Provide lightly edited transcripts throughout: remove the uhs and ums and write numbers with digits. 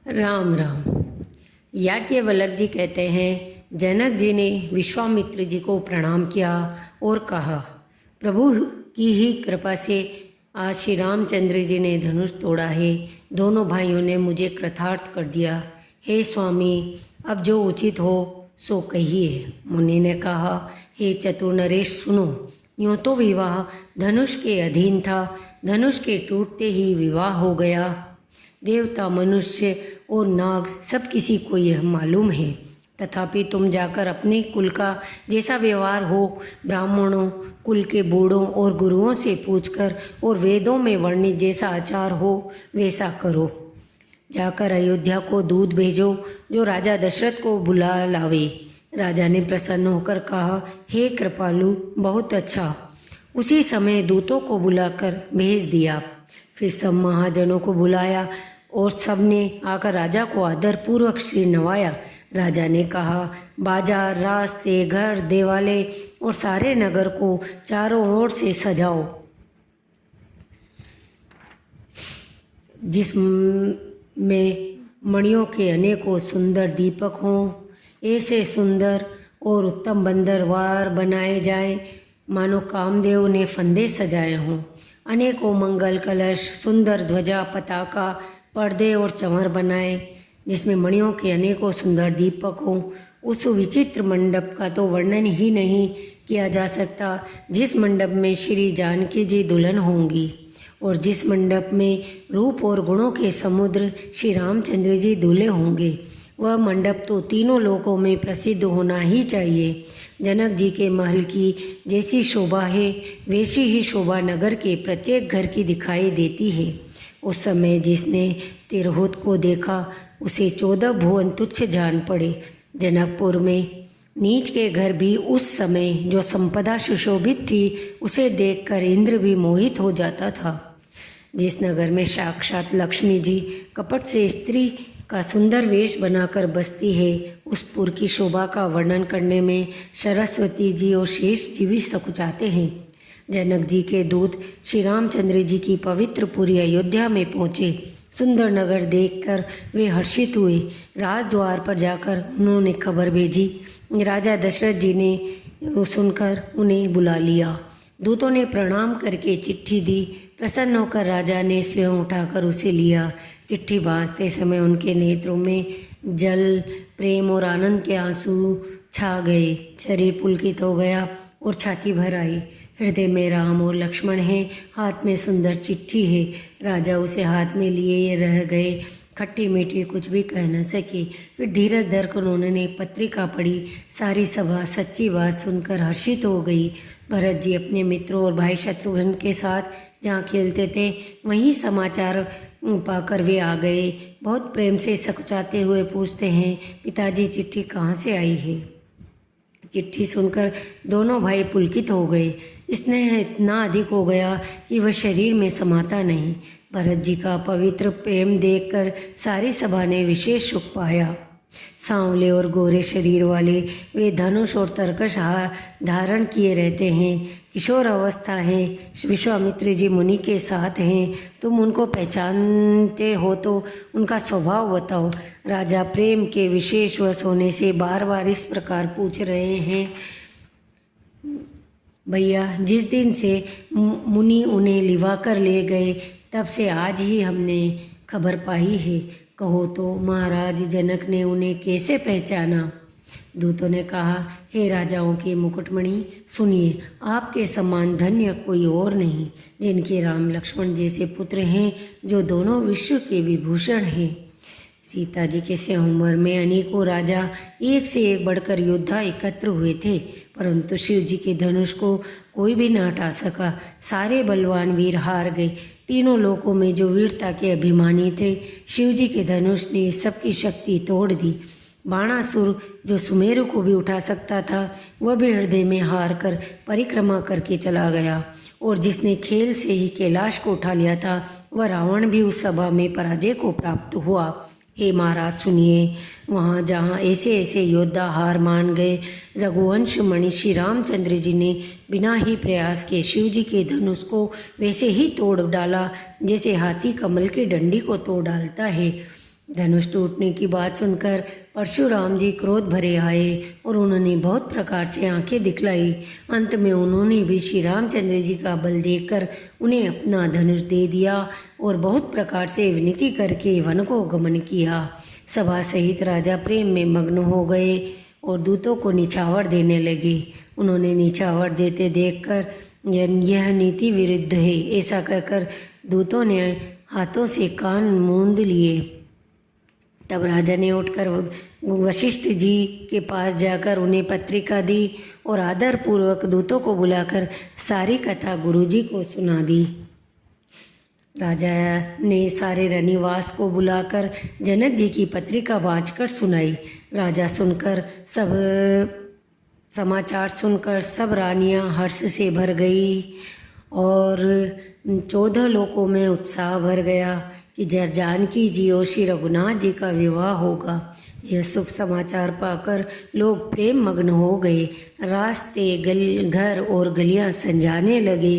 राम राम। याज्ञवल्क्य जी कहते हैं, जनक जी ने विश्वामित्र जी को प्रणाम किया और कहा, प्रभु की ही कृपा से आज श्री रामचंद्र जी ने धनुष तोड़ा है। दोनों भाइयों ने मुझे कृतार्थ कर दिया। हे स्वामी, अब जो उचित हो सो कहिए। मुनि ने कहा, हे चतुर नरेश सुनो। यूँ तो विवाह धनुष के अधीन था। धनुष के टूटते ही विवाह हो गया। देवता, मनुष्य और नाग सब किसी को यह मालूम है। तथापि तुम जाकर अपने कुल का जैसा व्यवहार हो, ब्राह्मणों, कुल के बूढ़ों और गुरुओं से पूछकर और वेदों में वर्णित जैसा आचार हो वैसा करो। जाकर अयोध्या को दूत भेजो जो राजा दशरथ को बुला लावे। राजा ने प्रसन्न होकर कहा, हे कृपालु, बहुत अच्छा। उसी समय दूतों को बुलाकर भेज दिया। फिर सब महाजनों को बुलाया और सबने आकर राजा को आदरपूर्वक श्री नवाया। राजा ने कहा, बाजार, रास्ते, घर, देवालय और सारे नगर को चारों ओर से सजाओ, जिसमें मणियों के अनेकों सुंदर दीपक हों। ऐसे सुंदर और उत्तम बंदरवार बनाए जाएं मानो कामदेव ने फंदे सजाए हों। अनेकों मंगल कलश, सुंदर ध्वजा, पताका, पर्दे और चंवर बनाए जिसमें मणियों के अनेकों सुंदर दीपक हों। उस विचित्र मंडप का तो वर्णन ही नहीं किया जा सकता, जिस मंडप में श्री जानकी जी दुल्हन होंगी और जिस मंडप में रूप और गुणों के समुद्र श्री रामचंद्र जी दूल्हे होंगे। वह मंडप तो तीनों लोकों में प्रसिद्ध होना ही चाहिए। जनक जी के महल की जैसी शोभा है वैसी ही शोभा नगर के प्रत्येक घर की दिखाई देती है। उस समय जिसने तिरहुत को देखा उसे 14 भुवन तुच्छ जान पड़े। जनकपुर में नीच के घर भी उस समय जो संपदा सुशोभित थी उसे देखकर इंद्र भी मोहित हो जाता था। जिस नगर में साक्षात लक्ष्मी जी कपट से स्त्री का सुंदर वेश बनाकर बसती है, उस पुर की शोभा का वर्णन करने में सरस्वती जी और शेष जी भी सकुचाते हैं। जनक जी के दूत श्री रामचंद्र जी की पवित्र पुरी अयोध्या में पहुँचे। सुंदर नगर देखकर वे हर्षित हुए। राजद्वार पर जाकर उन्होंने खबर भेजी। राजा दशरथ जी ने सुनकर उन्हें बुला लिया। दूतों ने प्रणाम करके चिट्ठी दी। प्रसन्न होकर राजा ने स्वयं उठाकर उसे लिया। चिट्ठी बाँचते समय उनके नेत्रों में जल, प्रेम और आनंद के आंसू छा गए। शरीर पुलकित हो गया और छाती भर आई। हृदय में राम और लक्ष्मण हैं, हाथ में सुंदर चिट्ठी है। राजा उसे हाथ में लिए ये रह गए, खट्टी मीठी कुछ भी कह न सके। फिर धीरज धरकर उन्होंने पत्रिका पढ़ी। सारी सभा सच्ची बात सुनकर हर्षित हो गई। भरत जी अपने मित्रों और भाई शत्रुघ्न के साथ जहाँ खेलते थे वहीं समाचार पाकर वे आ गए। बहुत प्रेम से सकुचाते हुए पूछते हैं, पिताजी चिट्ठी कहाँ से आई है? चिट्ठी सुनकर दोनों भाई पुलकित हो गए। स्नेह इतना अधिक हो गया कि वह शरीर में समाता नहीं। भरत जी का पवित्र प्रेम देखकर सारी सभा ने विशेष सुख पाया। सांवले और गोरे शरीर वाले वे धनुष और तरकश धारण किए रहते हैं। किशोर अवस्था है। विश्वामित्र जी मुनि के साथ हैं। तुम उनको पहचानते हो तो उनका स्वभाव बताओ। राजा प्रेम के विशेष वश होने से बार बार इस प्रकार पूछ रहे हैं, भैया, जिस दिन से मुनि उन्हें लिवा कर ले गए तब से आज ही हमने खबर पाई है। कहो तो महाराज जनक ने उन्हें कैसे पहचाना? दूतों ने कहा, हे राजाओं के मुकुटमणि, सुनिए, आपके समान धन्य कोई और नहीं, जिनके राम लक्ष्मण जैसे पुत्र हैं, जो दोनों विश्व के विभूषण हैं। सीता जी के स्वयंवर में अनेकों राजा एक से एक बढ़कर योद्धा एकत्र हुए थे, परंतु शिव जी के धनुष को कोई भी न हटा सका। सारे बलवान वीर हार गए। तीनों लोकों में जो वीरता के अभिमानी थे, शिव जी के धनुष ने सबकी शक्ति तोड़ दी। बाणासुर जो सुमेरु को भी उठा सकता था, वह भी हृदय में हार कर परिक्रमा करके चला गया। और जिसने खेल से ही कैलाश को उठा लिया था, वह रावण भी उस सभा में पराजय को प्राप्त हुआ। हे महाराज सुनिए, वहाँ जहाँ ऐसे ऐसे योद्धा हार मान गए, रघुवंश मणि श्री रामचंद्र जी ने बिना ही प्रयास के शिव जी के धनुष को वैसे ही तोड़ डाला जैसे हाथी कमल की डंडी को तोड़ डालता है। धनुष टूटने की बात सुनकर परशुराम जी क्रोध भरे आए और उन्होंने बहुत प्रकार से आंखें दिखलाई। अंत में उन्होंने भी श्री रामचंद्र जी का बल देखकर उन्हें अपना धनुष दे दिया और बहुत प्रकार से विनती करके वन को गमन किया। सभा सहित राजा प्रेम में मग्न हो गए और दूतों को निछावर देने लगे। उन्होंने निछावर देते देखकर यह नीति विरुद्ध है ऐसा कहकर दूतों ने हाथों से कान मूंद लिए। तब राजा ने उठकर वशिष्ठ जी के पास जाकर उन्हें पत्रिका दी और आदर पूर्वक दूतों को बुलाकर सारी कथा गुरुजी को सुना दी। राजा ने सारे रनिवास को बुलाकर जनक जी की पत्रिका वांचकर सुनाई। राजा सुनकर समाचार सुनकर सब रानियां हर्ष से भर गई और 14 लोकों में उत्साह भर गया कि जानकी जी और श्री रघुनाथ जी का विवाह होगा। यह शुभ समाचार पाकर लोग प्रेम मग्न हो गए। रास्ते घर और गलियां संजाने लगे।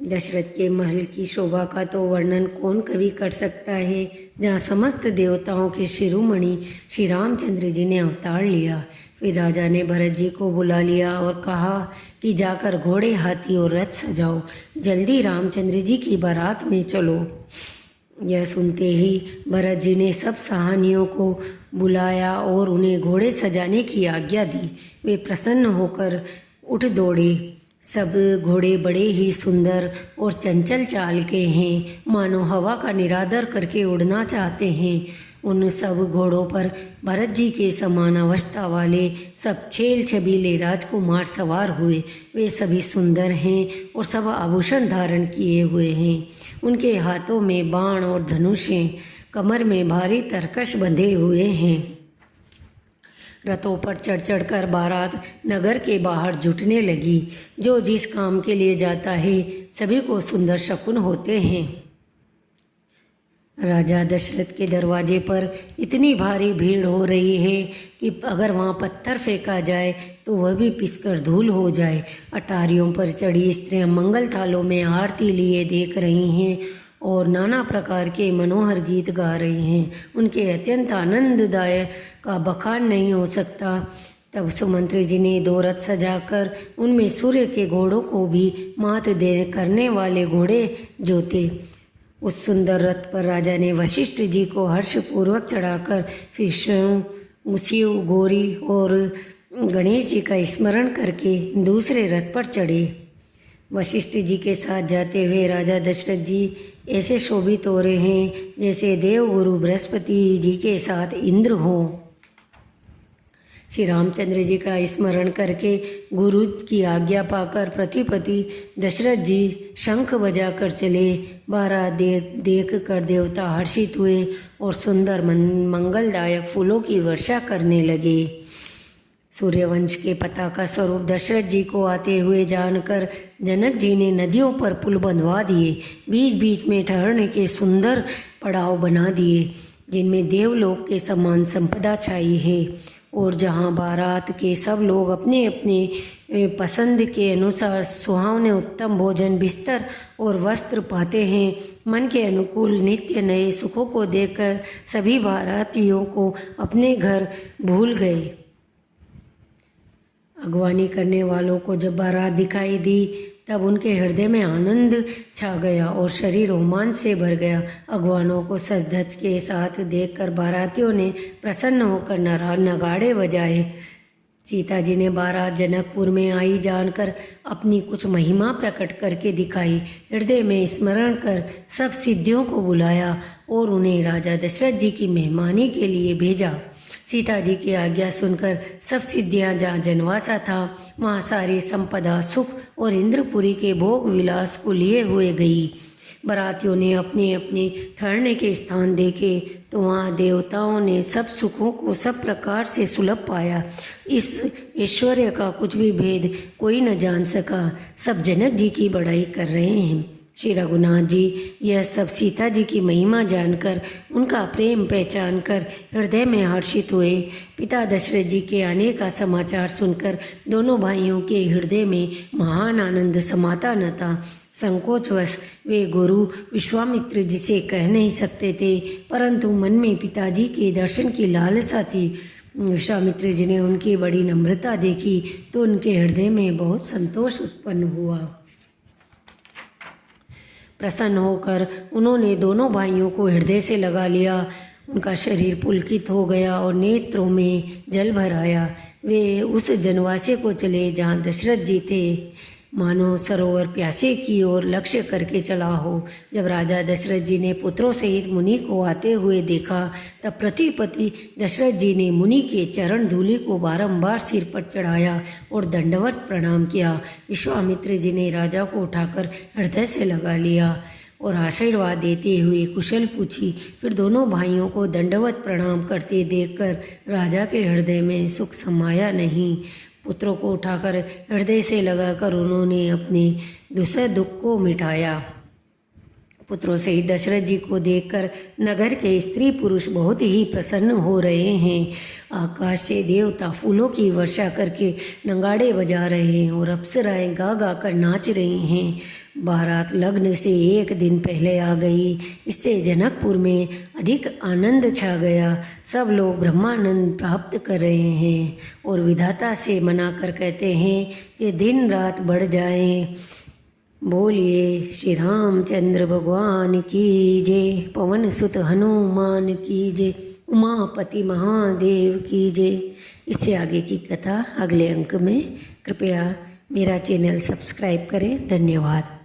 दशरथ के महल की शोभा का तो वर्णन कौन कवि कर सकता है, जहाँ समस्त देवताओं के शिरोमणि श्री रामचंद्र जी ने अवतार लिया। फिर राजा ने भरत जी को बुला लिया और कहा कि जाकर घोड़े, हाथी और रथ सजाओ, जल्दी रामचंद्र जी की बारात में चलो। यह सुनते ही भरत जी ने सब सहानियों को बुलाया और उन्हें घोड़े सजाने की आज्ञा दी। वे प्रसन्न होकर उठ दौड़े। सब घोड़े बड़े ही सुंदर और चंचल चाल के हैं, मानो हवा का निरादर करके उड़ना चाहते हैं। उन सब घोड़ों पर भरत जी के समान अवस्था वाले सब छेल छबीले राजकुमार सवार हुए। वे सभी सुंदर हैं और सब आभूषण धारण किए हुए हैं। उनके हाथों में बाण और धनुष हैं, कमर में भारी तरकश बंधे हुए हैं। रथों पर चढ़ चढ़कर बारात नगर के बाहर जुटने लगी। जो जिस काम के लिए जाता है सभी को सुंदर शकुन होते हैं। राजा दशरथ के दरवाजे पर इतनी भारी भीड़ हो रही है कि अगर वहाँ पत्थर फेंका जाए तो वह भी पिसकर धूल हो जाए। अटारियों पर चढ़ी स्त्रियाँ मंगल थालों में आरती लिए देख रही हैं और नाना प्रकार के मनोहर गीत गा रही हैं। उनके अत्यंत आनंददायक का बखान नहीं हो सकता। तब सुमंत्री जी ने 2 रथ सजाकर उनमें सूर्य के घोड़ों को भी मात दे करने वाले घोड़े जोते। उस सुंदर रथ पर राजा ने वशिष्ठ जी को हर्षपूर्वक चढ़ाकर फिर शिव, गौरी और गणेश जी का स्मरण करके दूसरे रथ पर चढ़े। वशिष्ठ जी के साथ जाते हुए राजा दशरथ जी ऐसे शोभित हो रहे हैं जैसे देवगुरु बृहस्पति जी के साथ इंद्र हों। श्री रामचंद्र जी का स्मरण करके गुरु की आज्ञा पाकर प्रतिपति दशरथ जी शंख बजाकर चले। बारात देख कर देवता हर्षित हुए और सुंदर मंगलदायक फूलों की वर्षा करने लगे। सूर्यवंश के पताका स्वरूप दशरथ जी को आते हुए जानकर जनक जी ने नदियों पर पुल बंधवा दिए। बीच बीच में ठहरने के सुंदर पड़ाव बना दिए जिनमें देवलोक के समान संपदा छाई है और जहाँ बारात के सब लोग अपने अपने पसंद के अनुसार सुहावने उत्तम भोजन, बिस्तर और वस्त्र पाते हैं। मन के अनुकूल नित्य नए सुखों को देखकर सभी बारातियों को अपने घर भूल गए। अगवानी करने वालों को जब बारात दिखाई दी तब उनके हृदय में आनंद छा गया और शरीर रोमांच से भर गया। अगवानों को सज धज के साथ देखकर बारातियों ने प्रसन्न होकर नगाड़े बजाए। सीता जी ने बारात जनकपुर में आई जानकर अपनी कुछ महिमा प्रकट करके दिखाई। हृदय में स्मरण कर सब सिद्धियों को बुलाया और उन्हें राजा दशरथ जी की मेहमानी के लिए भेजा। सीता जी की आज्ञा सुनकर सब सिद्धियां जहाँ जनवासा था वहाँ सारी संपदा, सुख और इंद्रपुरी के भोग विलास को लिए हुए गई। बारातियों ने अपने अपने ठहरने के स्थान देखे तो वहाँ देवताओं ने सब सुखों को सब प्रकार से सुलभ पाया। इस ऐश्वर्य का कुछ भी भेद कोई न जान सका। सब जनक जी की बड़ाई कर रहे हैं। श्री रघुनाथ जी यह सब सीता जी की महिमा जानकर उनका प्रेम पहचान कर हृदय में हर्षित हुए। पिता दशरथ जी के आने का समाचार सुनकर दोनों भाइयों के हृदय में महान आनंद समाता न था। संकोचवश वे गुरु विश्वामित्र जी से कह नहीं सकते थे, परंतु मन में पिताजी के दर्शन की लालसा थी। विश्वामित्र जी ने उनकी बड़ी नम्रता देखी तो उनके हृदय में बहुत संतोष उत्पन्न हुआ। प्रसन्न होकर उन्होंने दोनों भाइयों को हृदय से लगा लिया। उनका शरीर पुलकित हो गया और नेत्रों में जल भर आया। वे उस जनवासे को चले जहाँ दशरथ जी थे, मानो सरोवर प्यासे की ओर लक्ष्य करके चला हो। जब राजा दशरथ जी ने पुत्रों सहित मुनि को आते हुए देखा, तब पृथ्वीपति दशरथ जी ने मुनि के चरण धूलि को बारंबार सिर पर चढ़ाया और दंडवत प्रणाम किया। विश्वामित्र जी ने राजा को उठाकर हृदय से लगा लिया और आशीर्वाद देते हुए कुशल पूछी। फिर दोनों भाइयों को दंडवत प्रणाम करते देखकर राजा के हृदय में सुख समाया नहीं। पुत्रों को उठाकर हृदय से लगाकर उन्होंने अपने दुसह दुख को मिटाया। पुत्रों से दशरथ जी को देखकर नगर के स्त्री पुरुष बहुत ही प्रसन्न हो रहे हैं। आकाश से देवता फूलों की वर्षा करके नगाड़े बजा रहे हैं और अप्सराएं गा गा कर नाच रही हैं। बारात लग्न से एक दिन पहले आ गई। इससे जनकपुर में अधिक आनंद छा गया। सब लोग ब्रह्मानंद प्राप्त कर रहे हैं और विधाता से मनाकर कहते हैं कि दिन रात बढ़ जाएं। बोलिए श्री रामचंद्र भगवान की जय, पवन सुत हनुमान की जय, उमापति महादेव की जय। इससे आगे की कथा अगले अंक में। कृपया मेरा चैनल सब्सक्राइब करें। धन्यवाद।